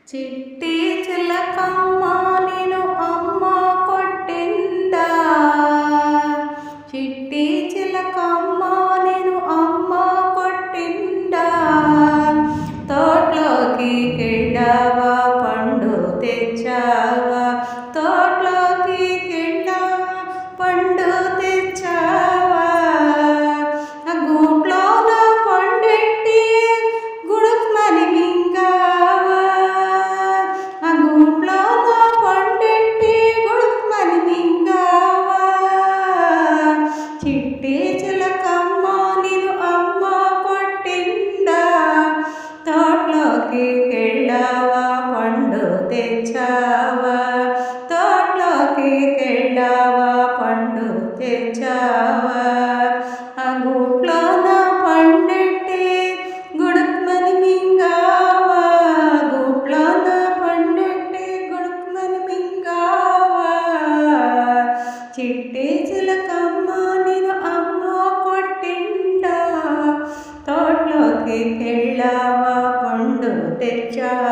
చిట్టి చిలకమ్మ నేను అమ్మ కొట్టిందా, చిట్టి చిలకమ్మ నేను అమ్మ కొట్టిందా, తోటలోకి కెళ్ళావా పండు తెచ్చావా, తోటలోకి కెళ్ళావా పండు తెచ్చావా, గూట్లోన పండెట్టి గుడుక్మని మింగావా, గూట్లోన పండెట్టి గుడుక్మని మింగావా, చిట్టి చిలకమ్మ నేను అమ్మ కొట్టిందా, తోటలోకి కెళ్ళావా పండు తెచ్చావా, తోటలోకి కెళ్ళావా పండు తెచ్చావా, ఆ గూట్లోన పండెట్టి గుడుక్మని మింగావా, గూట్లోన పండెట్టి గుడుక్మని మింగావా, చిట్టి చిలకమ్మ నేను అమ్మ కొట్టిందా, తోటలోకి కెళ్ళావా పండు తెచ్చావా.